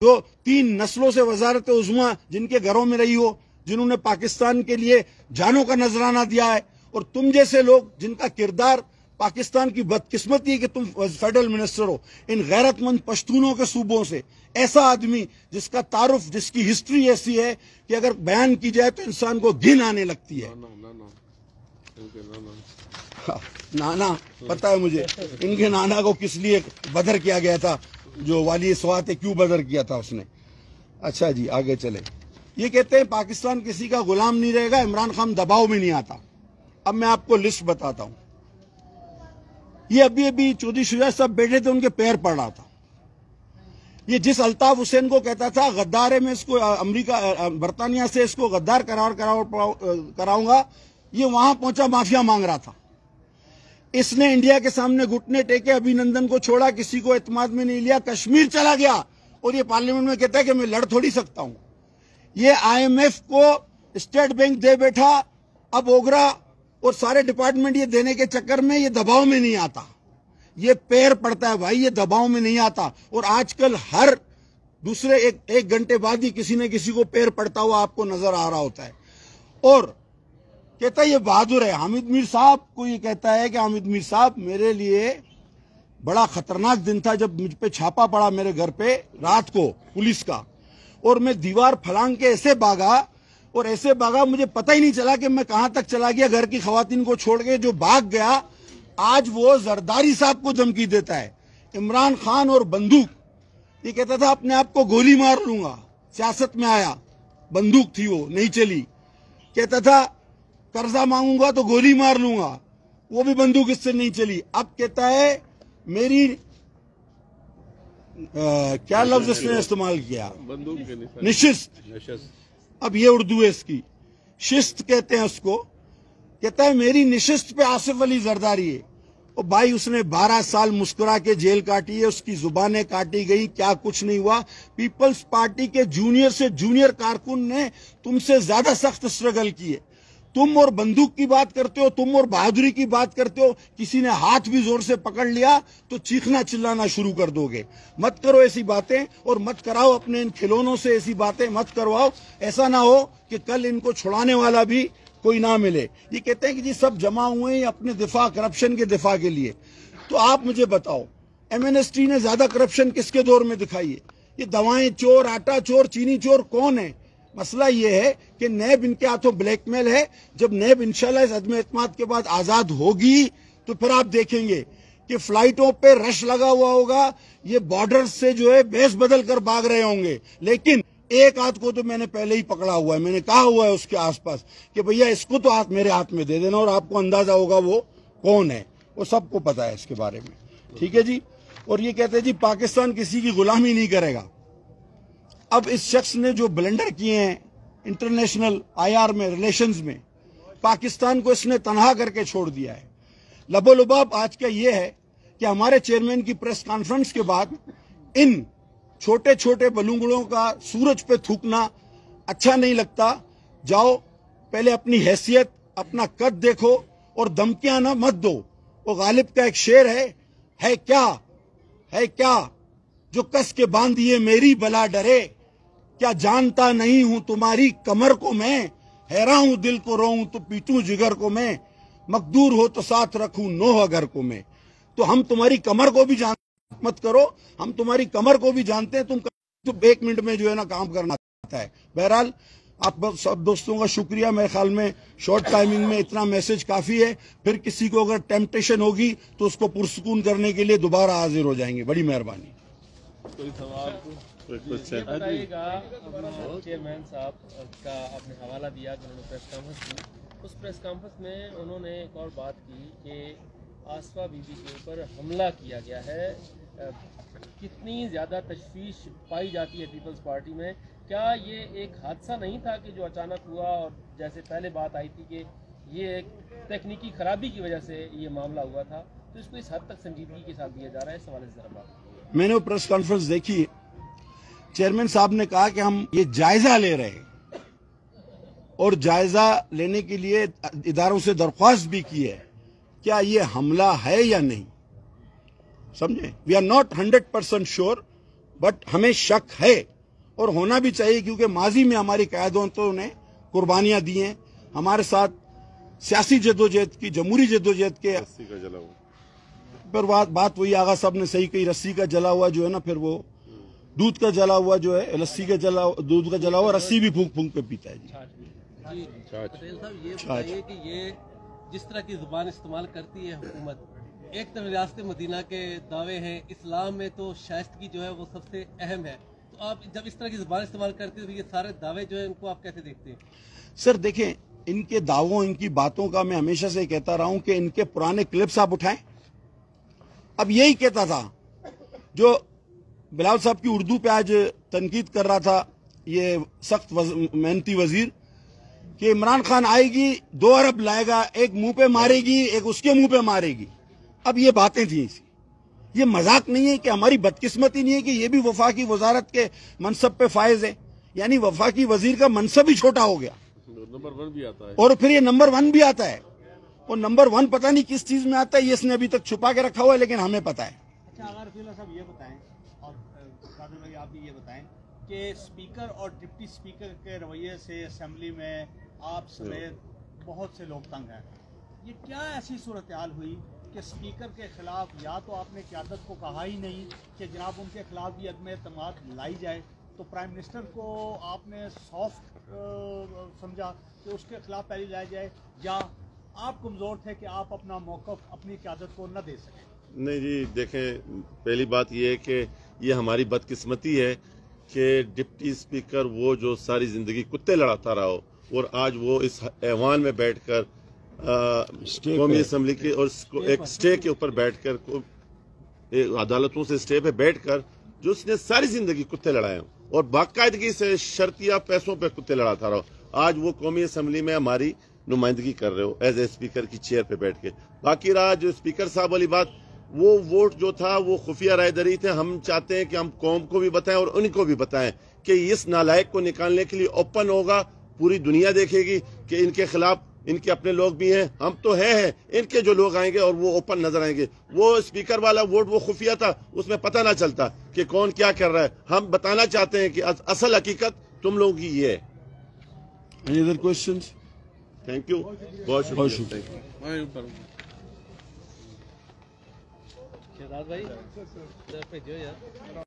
تو 3 نسلوں سے وزارت عظمیٰ جن کے گھروں میں رہی ہو، جنہوں نے پاکستان کے لیے جانوں کا نذرانہ دیا ہے، اور تم جیسے لوگ جن کا کردار پاکستان کی بدقسمتی ہے کہ تم فیڈرل منسٹر ہو، ان غیرت مند پشتونوں کے صوبوں سے ایسا آدمی جس کا تعارف، جس کی ہسٹری ایسی ہے کہ اگر بیان کی جائے تو انسان کو گھن آنے لگتی ہے۔ نانا پتہ ہے مجھے ان کے نانا کو کس لیے بدر کیا گیا تھا، جو والی سوات ہے کیوں بدر کیا تھا اس نے۔ اچھا جی آگے چلے۔ یہ کہتے ہیں پاکستان کسی کا غلام نہیں رہے گا، عمران خان دباؤ میں نہیں آتا۔ اب میں آپ کو لسٹ بتاتا ہوں۔ یہ ابھی چودھری شجاع صاحب بیٹھے تھے، ان کے پیر پڑ رہا تھا۔ یہ جس الطاف حسین کو کہتا تھا غدار ہے، میں اس کو امریکہ برطانیہ سے اس کو غدار کراؤں گا، یہ وہاں پہنچا مافیا مانگ رہا تھا۔ اس نے انڈیا کے سامنے گھٹنے ٹیکے، ابھی نندن کو چھوڑا، کسی کو اعتماد میں نہیں لیا، کشمیر چلا گیا، اور یہ پارلیمنٹ میں کہتا ہے کہ میں لڑ تھوڑی سکتا ہوں۔ یہ IMF کو اسٹیٹ بینک دے بیٹھا، اب اوگرا اور سارے ڈپارٹمنٹ یہ دینے کے چکر میں یہ دباؤ میں نہیں آتا، یہ پیر پڑتا ہے بھائی، یہ دباؤ میں نہیں آتا۔ اور آج کل ہر دوسرے ایک گھنٹے بعد ہی کسی نہ کسی کو پیر پڑتا ہوا آپ کو نظر آ رہا ہوتا ہے۔ اور کہتا ہے یہ بہادر ہے۔ حامد میر صاحب کو یہ کہتا ہے کہ حامد میر صاحب میرے لیے بڑا خطرناک دن تھا جب مجھ پہ چھاپا پڑا میرے گھر پہ رات کو پولیس کا، اور میں دیوار پھلانگ کے ایسے بھاگا مجھے پتہ ہی نہیں چلا کہ میں کہاں تک چلا گیا، گھر کی خواتین کو چھوڑ کے جو بھاگ گیا۔ آج وہ زرداری صاحب کو دھمکی دیتا ہے، عمران خان اور بندوق۔ یہ کہتا تھا اپنے آپ کو گولی مار لوں گا، سیاست میں آیا، بندوق تھی وہ نہیں چلی۔ کہتا تھا قرضہ مانگوں گا تو گولی مار لوں گا، وہ بھی بندوق اس سے نہیں چلی۔ اب کہتا ہے میری کیا لفظ اس نے استعمال کیا، نشست۔ اب یہ اردو ہے اس کی، شست کہتے ہیں اس کو۔ کہتا ہے میری نشست پہ آصف علی زرداری ہے۔ اور بھائی اس نے 12 سال مسکرا کے جیل کاٹی ہے، اس کی زبانیں کاٹی گئی، کیا کچھ نہیں ہوا۔ پیپلز پارٹی کے جونیئر سے جونیئر کارکن نے تم سے زیادہ سخت سٹرگل کی ہے۔ تم اور بندوق کی بات کرتے ہو، تم اور بہادری کی بات کرتے ہو، کسی نے ہاتھ بھی زور سے پکڑ لیا تو چیخنا چلانا شروع کر دو گے۔ مت کرو ایسی باتیں، اور مت کراؤ اپنے ان کھلونوں سے ایسی باتیں مت کرواؤ، ایسا نہ ہو کہ کل ان کو چھڑانے والا بھی کوئی نہ ملے۔ یہ کہتے ہیں کہ جی سب جمع ہوئے ہیں اپنے دفاع، کرپشن کے دفاع کے لیے۔ تو آپ مجھے بتاؤ MNST نے زیادہ کرپشن کس کے دور میں دکھائی ہے؟ یہ دوائیں چور، آٹا چور، چینی چور کون ہے؟ مسئلہ یہ ہے کہ نیب ان کے ہاتھوں بلیک میل ہے۔ جب نیب انشاءاللہ اس عدم اعتماد کے بعد آزاد ہوگی تو پھر آپ دیکھیں گے کہ فلائٹوں پہ رش لگا ہوا ہوگا، یہ بارڈر سے جو ہے بیس بدل کر بھاگ رہے ہوں گے، لیکن ایک ہاتھ کو تو میں نے پہلے ہی پکڑا ہوا ہے، میں نے کہا ہوا ہے اس کے آس پاس کہ بھیا اس کو تو میرے ہاتھ میں دے دینا، اور آپ کو اندازہ ہوگا وہ کون ہے، وہ سب کو پتا ہے اس کے بارے میں۔ ٹھیک ہے جی۔ اور یہ کہتے ہیں جی پاکستان کسی کی غلامی نہیں کرے گا۔ اب اس شخص نے جو بلنڈر کیے ہیں انٹرنیشنل IR میں، ریلیشنز میں، پاکستان کو اس نے تنہا کر کے چھوڑ دیا ہے۔ لب و لباب آج کا یہ ہے کہ ہمارے چیئرمین کی پریس کانفرنس کے بعد ان چھوٹے چھوٹے بلونگڑوں کا سورج پہ تھوکنا اچھا نہیں لگتا۔ جاؤ پہلے اپنی حیثیت، اپنا قد دیکھو، اور دھمکیاں نہ مت دو۔ وہ غالب کا ایک شعر ہے کیا جو کس کے باندھیے میری بلا ڈرے، کیا جانتا نہیں ہوں تمہاری کمر کو میں، حیران ہوں دل کو روؤں تو پیٹوں جگر کو میں، مقدور ہو تو ساتھ رکھوں نوح اگر کو میں۔ تو ہم تمہاری کمر کو بھی جانتے، مت کرو، ہم تمہاری کمر کو بھی جانتے ہیں، تم 1 منٹ میں جو ہے نا کام کرنا آتا ہے۔ بہرحال آپ سب دوستوں کا شکریہ، میرے خیال میں شارٹ ٹائمنگ میں اتنا میسج کافی ہے۔ پھر کسی کو اگر ٹیمپٹیشن ہوگی تو اس کو پرسکون کرنے کے لیے دوبارہ حاضر ہو جائیں گے۔ بڑی مہربانی۔ کوئی سوال یہ بتائیے گا، چیئرمین صاحب کا آپ نے حوالہ دیا کہ انہوں نے پریس کانفرنس کی، اس پریس کانفرنس میں انہوں نے ایک اور بات کی کہ آصفہ بی بی کے اوپر حملہ کیا گیا ہے۔ کتنی زیادہ تشویش پائی جاتی ہے پیپلز پارٹی میں، کیا یہ ایک حادثہ نہیں تھا کہ جو اچانک ہوا، اور جیسے پہلے بات آئی تھی کہ یہ ایک تکنیکی خرابی کی وجہ سے یہ معاملہ ہوا تھا، تو اس کو اس حد تک سنجیدگی کے ساتھ لیا جا رہا ہے؟ اس حوالے سے ذرا بات۔ میں نے وہ پریس کانفرنس دیکھی، چیئرمین صاحب نے کہا کہ ہم یہ جائزہ لے رہے ہیں، اور جائزہ لینے کے لیے اداروں سے درخواست بھی کی ہے کیا یہ حملہ ہے یا نہیں، سمجھے؟ We are not 100% sure, but ہمیں شک ہے اور ہونا بھی چاہیے کیونکہ ماضی میں ہماری قیادتوں نے قربانیاں دی ہیں ہمارے ساتھ سیاسی جدوجہد کی, جمہوری جدوجہد کے. رسی کا جلا ہوا پر بات وہی آغا صاحب نے صحیح کہی, رسی کا جلا ہوا جو ہے نا, پھر وہ دودھ کا جلا ہوا جو ہے, لسی کا دودھ کا جلا ہوا رسی بھی پھونک پھونک کے پیتا ہے. جی پٹیل صاحب یہ بتائیے کہ یہ جس طرح کی زبان استعمال کرتی ہے حکومت, ایک طرف ریاست مدینہ کے دعوے ہیں, اسلام میں تو شائستگی جو ہے وہ سب سے اہم ہے, تو آپ جب اس طرح کی زبان استعمال کرتے ہیں تو یہ سارے دعوے جو ہیں ان کو آپ کیسے دیکھتے ہیں؟ سر دیکھیں, ان کے دعووں, ان کی باتوں کا میں ہمیشہ سے کہتا رہا ہوں کہ ان کے پرانے کلپس آپ اٹھائیں. اب یہی کہتا تھا جو بلال صاحب کی اردو پہ آج تنقید کر رہا تھا یہ سخت محنتی وزیر, کہ عمران خان آئے گی 2 ارب لائے گا, ایک منہ پہ مارے گی ایک اس کے منہ پہ مارے گی. اب یہ باتیں تھیں اسی, یہ مذاق نہیں ہے کہ ہماری بدقسمتی نہیں ہے کہ یہ بھی وفاقی وزارت کے منصب پہ فائز ہے, یعنی وفاقی وزیر کا منصب ہی چھوٹا ہو گیا, نمبر 1 بھی آتا ہے, اور پھر یہ نمبر 1 بھی آتا ہے, اور نمبر 1 پتہ نہیں کس چیز میں آتا ہے, یہ اس نے ابھی تک چھپا کے رکھا ہوا ہے لیکن ہمیں پتہ ہے. اچھا اگر فیلر صاحب یہ بتائیں, اور قادر بھائی آپ بھی یہ بتائیں کہ اسپیکر اور ڈپٹی اسپیکر کے رویے سے اسمبلی میں آپ سمیت بہت سے لوگ تنگ ہیں, یہ کیا ایسی صورتحال ہوئی کہ اسپیکر کے خلاف یا تو آپ نے قیادت کو کہا ہی نہیں کہ جناب ان کے خلاف بھی عدم اعتماد لائی جائے, تو پرائم منسٹر کو آپ نے سافٹ سمجھا کہ اس کے خلاف پہلی لائی جائے, یا آپ کمزور تھے کہ آپ اپنا موقف اپنی قیادت کو نہ دے سکیں؟ نہیں جی دیکھیں, پہلی بات یہ ہے کہ یہ ہماری بدقسمتی ہے کہ ڈپٹی اسپیکر وہ جو ساری زندگی کتے لڑاتا رہا ہو, اور آج وہ اس ایوان میں بیٹھ کر قومی اسمبلی کے اور ایک اسٹے کے اوپر بیٹھ کر عدالتوں سے اسٹے پہ بیٹھ کر جو اس نے ساری زندگی کتے لڑائے ہوں اور باقاعدگی سے شرطیہ پیسوں پہ کتے لڑاتا رہا ہو, آج وہ قومی اسمبلی میں ہماری نمائندگی کر رہے ہو ایز اے اسپیکر کی چیئر پہ بیٹھ کے. باقی رہا جو اسپیکر صاحب والی بات, وہ ووٹ جو تھا وہ خفیہ رائے دہی تھے. ہم چاہتے ہیں کہ ہم قوم کو بھی بتائیں اور ان کو بھی بتائیں کہ اس نالائق کو نکالنے کے لیے اوپن ہوگا, پوری دنیا دیکھے گی کہ ان کے خلاف ان کے اپنے لوگ بھی ہیں, ہم تو ہیں, ان کے جو لوگ آئیں گے اور وہ اوپن نظر آئیں گے. وہ اسپیکر والا ووٹ وہ خفیہ تھا, اس میں پتہ نہ چلتا کہ کون کیا کر رہا ہے. ہم بتانا چاہتے ہیں کہ اصل حقیقت تم لوگوں کی یہ ہے. Any other questions? Thank you, بہت شکریہ. شہزاد بھائی بھیجو یار.